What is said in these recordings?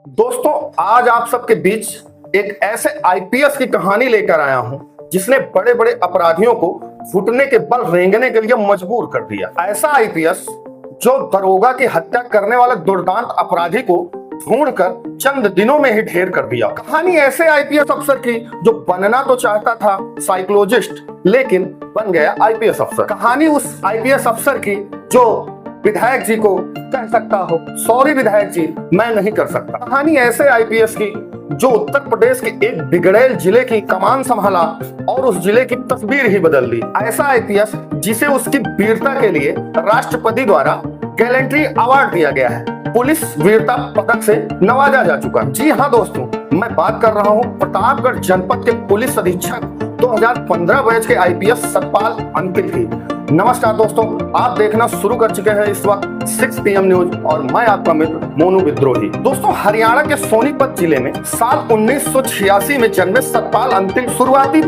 दोस्तों, आज आप सबके बीच एक ऐसे आईपीएस की कहानी लेकर आया हूं जिसने बड़े बड़े अपराधियों को घुटने के बल रेंगने के लिए मजबूर कर दिया। ऐसा आईपीएस जो दरोगा की हत्या करने वाले दुर्दांत अपराधी को ढूंढकर चंद दिनों में ही ढेर कर दिया। कहानी ऐसे आईपीएस अफसर की जो बनना तो चाहता था साइकोलॉजिस्ट, लेकिन बन गया आईपीएस अफसर। कहानी उस आईपीएस अफसर की जो विधायक जी को कह सकता हो, सॉरी विधायक जी, मैं नहीं कर सकता। कहानी ऐसे आईपीएस की जो उत्तर प्रदेश के एक बिगड़ैल जिले की कमान संभाला और उस जिले की तस्वीर ही बदल दी। ऐसा आईपीएस जिसे उसकी वीरता के लिए राष्ट्रपति द्वारा गैलेंट्री अवार्ड दिया गया है, पुलिस वीरता पदक से नवाजा जा चुका। जी हाँ दोस्तों, मैं बात कर रहा हूँ प्रतापगढ़ जनपद के पुलिस अधीक्षक 2015 बैच के आईपीएस सतपाल अंतिल की। नमस्कार दोस्तों, आप देखना शुरू कर चुके हैं इस वक्त 6 PM न्यूज और मैं आपका मित्र मोनू विद्रोही। दोस्तों, हरियाणा के सोनीपत जिले में साल 1986 में जन्मे सतपाल अंतिल शुरुआती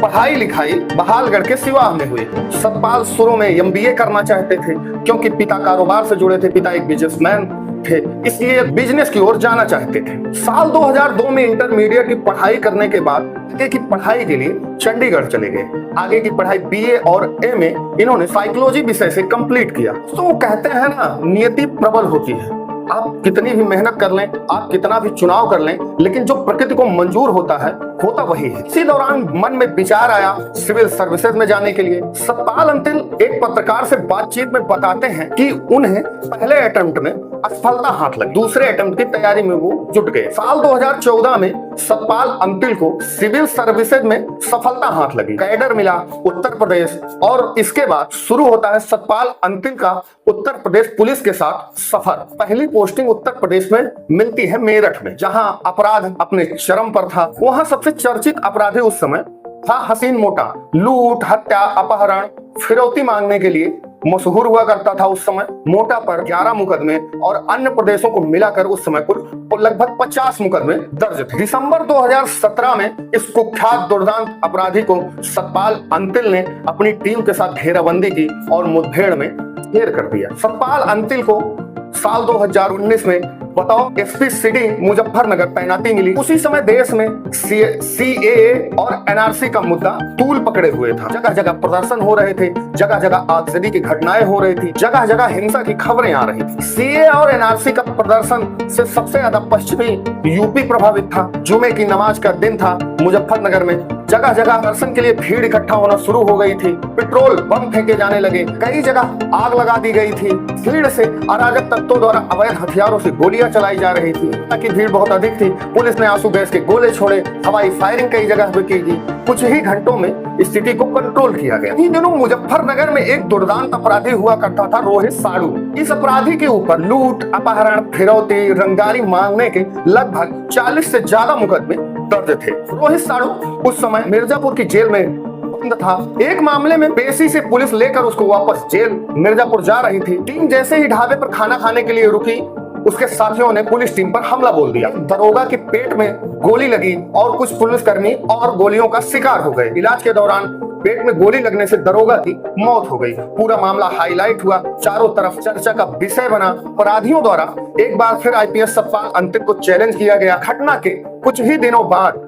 पढ़ाई लिखाई बहालगढ़ के सिवाह में हुई। सतपाल शुरू में MBA करना चाहते थे क्योंकि पिता कारोबार से जुड़े थे, पिता एक बिजनेसमैन थे, इसलिए बिजनेस की ओर जाना चाहते थे। साल 2002 में इंटरमीडिएट की पढ़ाई करने के बाद आगे की पढ़ाई के लिए चंडीगढ़ चले गए। आगे की पढ़ाई BA और MA इन्होंने साइकोलॉजी विषय से कंप्लीट किया। तो वो कहते हैं ना, नियति प्रबल होती है। आप कितनी भी मेहनत कर लें, आप कितना भी चुनाव कर लें, लेकिन जो प्रकृति को मंजूर होता है होता वही है। इसी दौरान मन में विचार आया सिविल सर्विसेज में जाने के लिए। सतपाल अंतिल एक पत्रकार से बातचीत में बताते हैं कि उन्हें पहले अटेम्प्ट में असफलता हाथ लगी, दूसरे अटेम्प्ट की तैयारी में वो जुट गए। साल 2014 में सतपाल अंतिल को सिविल सर्विसेज में सफलता हाथ लगी, कैडर मिला उत्तर प्रदेश, और इसके बाद शुरू होता है सतपाल अंतिल का उत्तर प्रदेश पुलिस के साथ सफर। पहली पोस्टिंग उत्तर प्रदेश में मिलती है मेरठ में, जहां अपराध अपने चरम पर था। वहां सबसे चर्चित अपराधी उस समय था हसीन मोटा। लूट, हत्या, अपहरण, फिरौती मांगने के लिए मशहूर हुआ करता था उस समय। मोटा पर 11 मुकदमे और अन्य प्रदेशों को मिलाकर उस समय कुल लगभग 50 मुकदमे दर्ज थे। दिसंबर 2017 में इस कुख्यात दुर्दांत अपराधी को सतपाल अंतिल ने अपनी टीम के साथ घेराबंदी की और मुठभेड़ में ढेर कर दिया। सतपाल अंतिल को साल 2019 में बताओ SP सिटी मुजफ्फरनगर तैनाती मिली। उसी समय देश में CAA और NRC का मुद्दा तूल पकड़े हुए था। जगह जगह प्रदर्शन हो रहे थे, जगह जगह आगजनी की घटनाएं हो रही थी, जगह जगह हिंसा की खबरें आ रही थी। CAA और NRC का प्रदर्शन से सबसे ज्यादा पश्चिमी यूपी प्रभावित था। जुमे की नमाज का दिन था। मुजफ्फरनगर में जगह जगह दर्शन के लिए भीड़ इकट्ठा होना शुरू हो गई थी। पेट्रोल बम फेंके जाने लगे, कई जगह आग लगा दी गई थी। भीड़ से अराजक तत्वों द्वारा अवैध हथियारों से गोलियां चलाई जा रही थी। ताकि भीड़ बहुत अधिक थी, पुलिस ने आंसू गैस के गोले छोड़े, हवाई फायरिंग कई जगह पे की गई। कुछ ही घंटों में स्थिति को कंट्रोल किया गया। इन दिनों मुजफ्फरनगर में एक दुर्दांत अपराधी हुआ करता था, रोहित साड़ू। इस अपराधी के ऊपर लूट, अपहरण, फिरौती, रंगदारी मांगने के लगभग 40 से ज्यादा मुकदमे दर्ज थे। रोहित साड़ू उस समय मिर्जापुर की जेल में बंद था। एक मामले में पेशी से पुलिस लेकर उसको वापस जेल मिर्जापुर जा रही थी। टीम जैसे ही ढाबे पर खाना खाने के लिए रुकी, उसके साथियों ने पुलिस टीम पर हमला बोल दिया। दरोगा के पेट में गोली लगी और कुछ पुलिसकर्मी और गोलियों का शिकार हो गए। इलाज के दौरान पेट में गोली लगने से दरोगा की मौत हो गई। पूरा मामला हाईलाइट हुआ, चारों तरफ चर्चा का विषय बना। अपराधियों द्वारा एक बार फिर आईपीएस सतपाल अंतिल को चैलेंज किया गया। घटना के कुछ ही दिनों बाद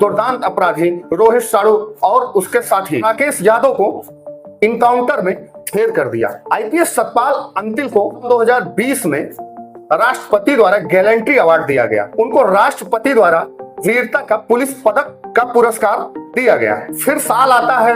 दुर्दांत अपराधी रोहित साड़ू और उसके साथी राकेश यादव को इनकाउंटर में ढेर कर दिया। आईपीएस सतपाल अंतिल को 2020 में राष्ट्रपति द्वारा गैलेंट्री अवार्ड दिया गया। उनको राष्ट्रपति द्वारा वीरता का पुलिस पदक का पुरस्कार दिया गया। फिर साल आता है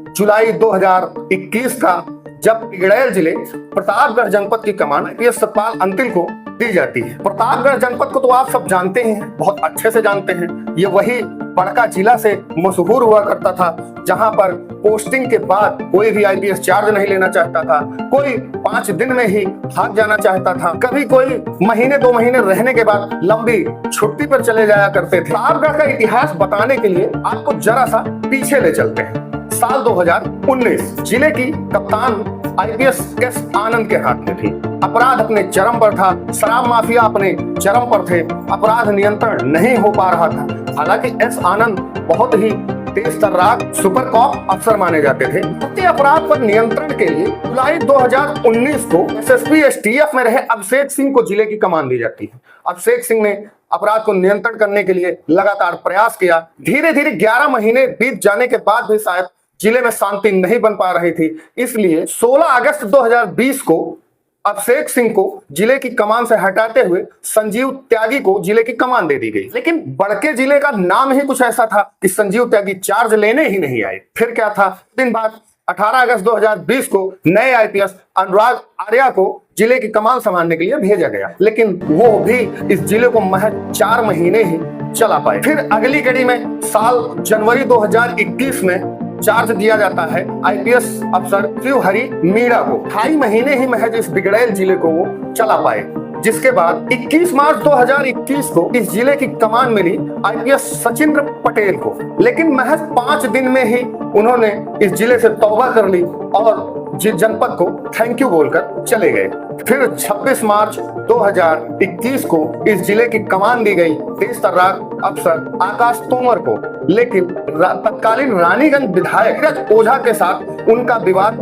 जुलाई 2021 का, जब बिगड़ैल जिले प्रतापगढ़ जनपद की कमान आईपीएस सतपाल अंतिल को दी जाती है। प्रतापगढ़ जनपद को तो आप सब जानते हैं, बहुत अच्छे से जानते हैं। ये वही बड़का जिला से मशहूर हुआ करता था, जहां पर पोस्टिंग के बाद कोई भी आईपीएस चार्ज नहीं लेना चाहता था। कोई 5 दिन में ही भाग जाना चाहता था। कभी कोई महीने 2 महीने रहने के बाद लंबी छुट्टी पर चले जाया करते थे। प्रतापगढ़ का इतिहास बताने के लिए आपको जरा सा पीछे ले चलते हैं। साल 2019 जिले की कप्तान आईपीएस S आनंद के हाथ में थी। अपराध अपने चरम पर था, शराब माफिया अपने चरम पर थे, अपराध नियंत्रण नहीं हो पा रहा था। हालांकि S आनंद बहुत ही तेज तर्राक सुपर कॉप अफसर माने जाते थे। वित्तीय अपराध पर नियंत्रण के लिए जुलाई 2019 को एसएसपी एसटीएफ में रहे अभिषेक सिंह को जिले की कमान दी जाती है। अभिषेक सिंह ने अपराध को नियंत्रण करने के लिए लगातार प्रयास किया। धीरे धीरे 11 महीने बीत जाने के बाद भी शायद जिले में शांति नहीं बन पा रही थी, इसलिए 16 अगस्त 2020 को अभिषेक सिंह को जिले की कमान से हटाते हुए संजीव त्यागी को जिले की कमान दे दी गई। लेकिन बड़के जिले का नाम ही कुछ ऐसा था कि संजीव त्यागी चार्ज लेने ही नहीं आए। फिर क्या था, दिन बाद 18 अगस्त 2020 को नए आईपीएस अनुराग आर्या को जिले की कमान संभालने के लिए भेजा गया, लेकिन वो भी इस जिले को महज 4 महीने ही चला पाए। फिर अगली कड़ी में साल जनवरी 2021 में चार्ज दिया जाता है आईपीएस अफसर शिवहरि मीणा को। 2.5 महीने ही महज इस बिगड़ैल जिले को वो चला पाए, जिसके बाद 21 मार्च 2021 को इस जिले की कमान मिली आईपीएस सचिंद्र पटेल को। लेकिन महज 5 दिन में ही उन्होंने इस जिले से तौबा कर ली और जनपद को थैंक यू बोलकर चले गए। फिर 26 मार्च 2021 को इस जिले की कमान दी गई तेज तर्राक अफसर आकाश तोमर को। लेकिन तत्कालीन रानीगंज विधायक नीरज ओझा के साथ उनका विवाद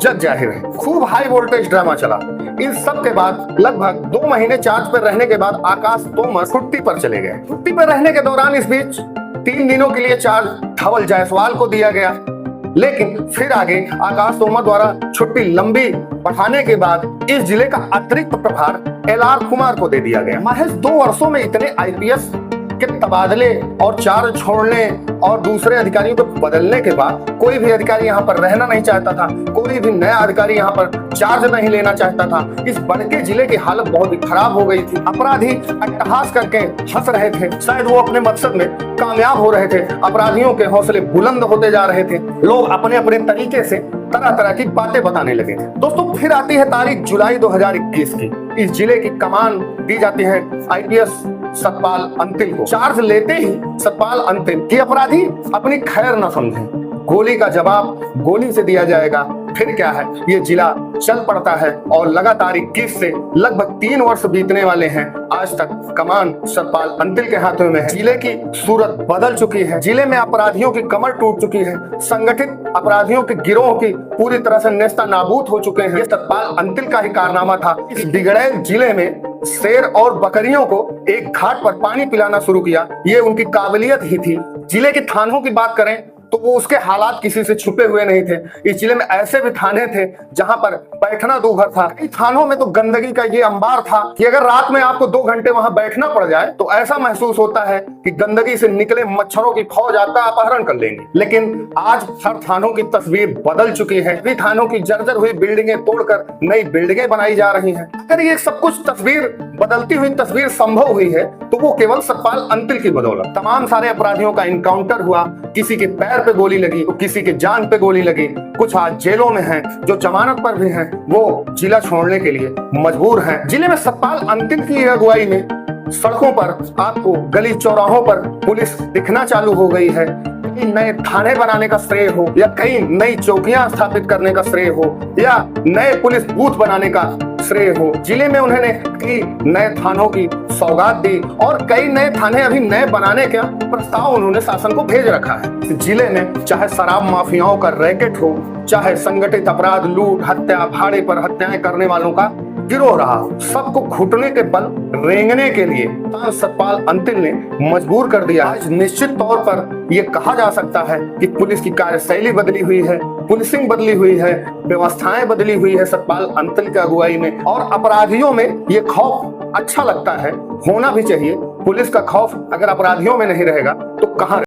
जग जाहिर है। खूब हाई वोल्टेज ड्रामा चला। इस सब के बाद लगभग 2 महीने चार्ज पर रहने के बाद आकाश तोमर छुट्टी पर चले गए। छुट्टी पर रहने के दौरान इस बीच 3 दिनों के लिए चार्ज धवल जायसवाल को दिया गया। लेकिन फिर आगे आकाश तोमर द्वारा छुट्टी लंबी बढ़ाने के बाद इस जिले का अतिरिक्त प्रभार LR कुमार को दे दिया गया। महज 2 वर्षों में इतने आईपीएस के तबादले और चार्ज छोड़ने और दूसरे अधिकारियों को बदलने के बाद कोई भी अधिकारी यहाँ पर रहना नहीं चाहता था, कोई भी नया अधिकारी यहाँ पर चार्ज नहीं लेना चाहता था। इस बड़के जिले की हालत बहुत ही खराब हो गई थी। अपराधी अट्टहास करके हंस रहे थे, शायद वो अपने मकसद में कामयाब हो रहे थे। अपराधियों के हौसले बुलंद होते जा रहे थे। लोग अपने अपने तरीके से तरह तरह की बातें बताने लगे थे। दोस्तों, फिर आती है तारीख जुलाई 2021 की। इस जिले की कमान दी जाती है आईपीएस सतपाल अंतिल को। चार्ज लेते ही सतपाल अंतिल की अपराधी अपनी खैर न समझे, गोली का जवाब गोली से दिया जाएगा। फिर क्या है, ये जिला चल पड़ता है और लगातार 21 से लगभग 3 वर्ष बीतने वाले हैं। आज तक कमान सतपाल अंतिल के हाथों में है। जिले की सूरत बदल चुकी है। जिले में अपराधियों की कमर टूट चुकी है। संगठित अपराधियों के गिरोह की पूरी तरह से नेस्ता नाबूद हो चुके हैं। ये सतपाल अंतिल का ही कारनामा था। इस बिगड़ैल जिले में शेर और बकरियों को एक घाट पर पानी पिलाना शुरू किया, ये उनकी काबिलियत ही थी। जिले के थानों की बात करें तो वो उसके हालात किसी से छुपे हुए नहीं थे। इस जिले में ऐसे भी थाने थे जहां पर बैठना दूभर था। कई थानों में तो गंदगी का ये अंबार था कि अगर रात में आपको 2 घंटे वहां बैठना पड़ जाए तो ऐसा महसूस होता है कि गंदगी से निकले मच्छरों की फौज आपका अपहरण कर लेंगे। लेकिन आज हर थानों की तस्वीर बदल चुकी है। सभी थानों की जर्जर हुई बिल्डिंगें तोड़कर नई बिल्डिंगें बनाई जा रही हैं। अगर ये सब कुछ तस्वीर बदलती हुई तस्वीर संभव हुई है तो वो केवल सतपाल अंतिल की बदौलत। तमाम सारे अपराधियों का इनकाउंटर हुआ, किसी के पैर पे गोली लगी तो किसी के जान पे गोली लगी। कुछ आज जेलों में हैं, जो जमानत पर भी हैं, वो जिला छोड़ने के लिए मजबूर हैं। जिले में सतपाल अंतिल की अगुवाई में सड़कों पर आपको गली चौराहों पर पुलिस दिखना चालू हो गई है। कई नए थाने बनाने का श्रेय हो या कई नई चौकियां स्थापित करने का श्रेय हो या नए पुलिस बूथ बनाने का श्रेय हो, जिले में उन्होंने कई नए थानों की सौगात दी और कई नए थाने अभी नए बनाने का प्रस्ताव उन्होंने शासन को भेज रखा है। जिले में चाहे शराब माफियाओं का रैकेट हो, चाहे संगठित अपराध, लूट, हत्या, भाड़े पर हत्याएं करने वालों का गिरोह रहा हो, सबको घुटने के बल रेंगने के लिए सतपाल अंतिल ने मजबूर कर दिया। आज निश्चित तौर पर यह कहा जा सकता है कि पुलिस की कार्यशैली बदली हुई है, पुलिसिंग बदली हुई है, व्यवस्थाएं बदली हुई है सतपाल अंतिल की अगुवाई में। और अपराधियों में ये खौफ अच्छा लगता है, होना भी चाहिए। पुलिस का खौफ अगर अपराधियों में नहीं रहेगा तो कहां